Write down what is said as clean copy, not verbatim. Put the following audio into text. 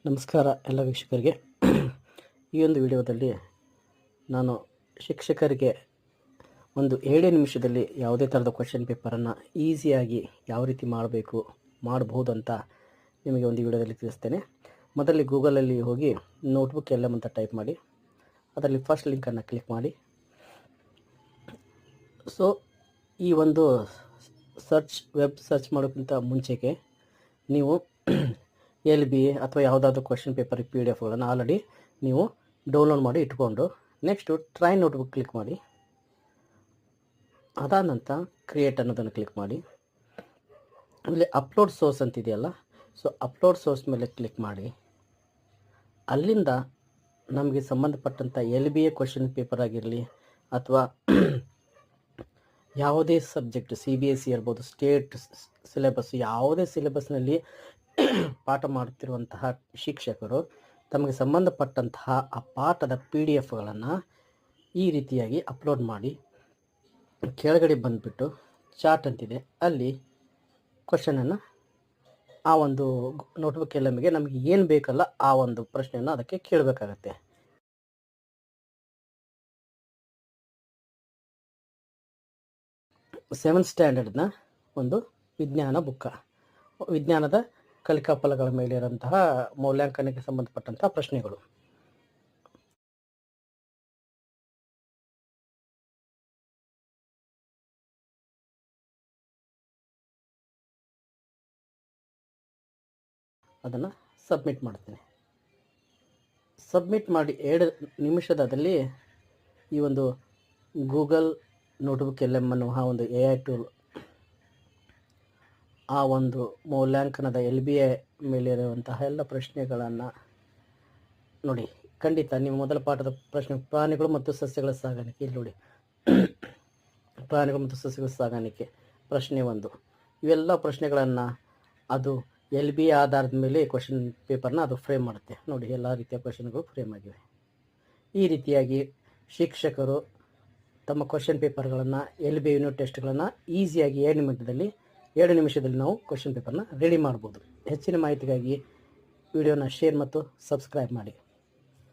ನಮಸ್ಕಾರ ಎಲ್ಲ ವೀಕ್ಷಕರಿಗೆ. ಈ ಒಂದು ವಿಡಿಯೋದಲ್ಲಿ ನಾನು ಶಿಕ್ಷಕರಿಗೆ ಒಂದು 7 ನಿಮಿಷದಲ್ಲಿ ಯಾವುದೇ ಥರದ ಕ್ವೆಶ್ಚನ್ ಪೇಪರನ್ನು ಈಸಿಯಾಗಿ ಯಾವ ರೀತಿ ಮಾಡಬಹುದು ಅಂತ ನಿಮಗೆ ಒಂದು ವಿಡಿಯೋದಲ್ಲಿ ತಿಳಿಸ್ತೇನೆ. ಮೊದಲಲ್ಲಿ ಗೂಗಲಲ್ಲಿ ಹೋಗಿ ನೋಟ್ಬುಕ್ LM ಅಂತ ಟೈಪ್ ಮಾಡಿ, ಅದರಲ್ಲಿ ಫಸ್ಟ್ ಲಿಂಕನ್ನು ಕ್ಲಿಕ್ ಮಾಡಿ. ಸೊ ಈ ಒಂದು ವೆಬ್ ಸರ್ಚ್ ಮಾಡೋಕ್ಕಿಂತ ಮುಂಚೆಗೆ ನೀವು LBA ಅಥವಾ ಯಾವುದಾದ್ರೂ ಕ್ವೆಶ್ಚನ್ ಪೇಪರ್ PDF ಆಲ್ರೆಡಿ ನೀವು ಡೌನ್ಲೋಡ್ ಮಾಡಿ ಇಟ್ಕೊಂಡು ನೆಕ್ಸ್ಟು ಟ್ರೈ ನೋಟ್ಬುಕ್ ಕ್ಲಿಕ್ ಮಾಡಿ. ಅದಾದ ನಂತರ ಕ್ರಿಯೇಟ್ ಅನ್ನೋದನ್ನು ಕ್ಲಿಕ್ ಮಾಡಿ. ಅಲ್ಲಿ ಅಪ್ಲೋಡ್ ಸೋರ್ಸ್ ಅಂತಿದೆಯಲ್ಲ, ಸೊ ಅಪ್ಲೋಡ್ ಸೋರ್ಸ್ ಮೇಲೆ ಕ್ಲಿಕ್ ಮಾಡಿ. ಅಲ್ಲಿಂದ ನಮಗೆ ಸಂಬಂಧಪಟ್ಟಂಥ LBA ಕ್ವೆಶ್ಚನ್ ಪೇಪರ್ ಆಗಿರಲಿ ಅಥವಾ ಯಾವುದೇ ಸಬ್ಜೆಕ್ಟ್ CBSE ಇರ್ಬೋದು, ಸ್ಟೇಟ್ ಸಿಲೆಬಸ್, ಯಾವುದೇ ಸಿಲೆಬಸ್ನಲ್ಲಿ ಪಾಠ ಮಾಡುತ್ತಿರುವಂತಹ ಶಿಕ್ಷಕರು ತಮಗೆ ಸಂಬಂಧಪಟ್ಟಂತಹ ಆ ಪಾಠದ PDF ಈ ರೀತಿಯಾಗಿ ಅಪ್ಲೋಡ್ ಮಾಡಿ ಕೆಳಗಡೆ ಬಂದುಬಿಟ್ಟು ಚಾರ್ಟ್ ಅಂತಿದೆ, ಅಲ್ಲಿ ಕ್ವಶನನ್ನು ಆ ಒಂದು ನೋಟ್ಬುಕ್ LMಗೆ ನಮಗೆ ಏನು ಬೇಕಲ್ಲ ಆ ಒಂದು ಪ್ರಶ್ನೆಯನ್ನು ಅದಕ್ಕೆ ಕೇಳಬೇಕಾಗತ್ತೆ. ಸೆವೆಂತ್ ಸ್ಟ್ಯಾಂಡರ್ಡ್ನ ಒಂದು ವಿಜ್ಞಾನದ ಕಲಿಕಾ ಫಲಗಳ ಮೇಲೆ ಇರುವಂತಹ ಮೌಲ್ಯಾಂಕನಕ್ಕೆ ಸಂಬಂಧಪಟ್ಟಂತಹ ಪ್ರಶ್ನೆಗಳು. ಅದನ್ನು ಸಬ್ಮಿಟ್ ಮಾಡ್ತೀನಿ. ಸಬ್ಮಿಟ್ ಮಾಡಿ 2 ನಿಮಿಷದಲ್ಲಿ ಈ ಒಂದು ಗೂಗಲ್ ನೋಟ್ಬುಕ್ LM ಅನ್ನುವ ಒಂದು AI ಟೂಲ್ ಆ ಒಂದು ಮೌಲ್ಯಾಂಕನದ LBA ಮೇಲಿರುವಂತಹ ಎಲ್ಲ ಪ್ರಶ್ನೆಗಳನ್ನು ನೋಡಿ. ಖಂಡಿತ ನಿಮ್ಮ ಮೊದಲ ಪಾಠದ ಪ್ರಶ್ನೆ ಪ್ರಾಣಿಗಳು ಮತ್ತು ಸಸ್ಯಗಳ ಸಾಗಾಣಿಕೆ, ಇಲ್ಲಿ ನೋಡಿ ಪ್ರಾಣಿಗಳು ಮತ್ತು ಸಸ್ಯಗಳ ಸಾಗಾಣಿಕೆ ಪ್ರಶ್ನೆ 1. ಇವೆಲ್ಲ ಪ್ರಶ್ನೆಗಳನ್ನು ಅದು LBA ಆಧಾರದ ಮೇಲೆ ಕ್ವೆಶ್ಚನ್ ಪೇಪರ್ನ ಅದು ಫ್ರೇಮ್ ಮಾಡುತ್ತೆ. ನೋಡಿ, ಎಲ್ಲ ರೀತಿಯ ಕ್ವೆಶ್ಚನ್ಗಳು ಫ್ರೇಮ್ ಆಗಿವೆ. ಈ ರೀತಿಯಾಗಿ ಶಿಕ್ಷಕರು ತಮ್ಮ ಕ್ವೆಶ್ಚನ್ ಪೇಪರ್ಗಳನ್ನು LBA ಯೂನಿಟ್ ಟೆಸ್ಟ್ಗಳನ್ನು ಈಸಿಯಾಗಿ 7 ನಿಮಿಷದಲ್ಲಿ ನಾವು ಕ್ವೆಶ್ಚನ್ ಪೇಪರ್ನ ರೆಡಿ ಮಾಡ್ಬೋದು. ಹೆಚ್ಚಿನ ಮಾಹಿತಿಗಾಗಿ ವಿಡಿಯೋನ ಶೇರ್ ಮತ್ತು ಸಬ್ಸ್ಕ್ರೈಬ್ ಮಾಡಿ.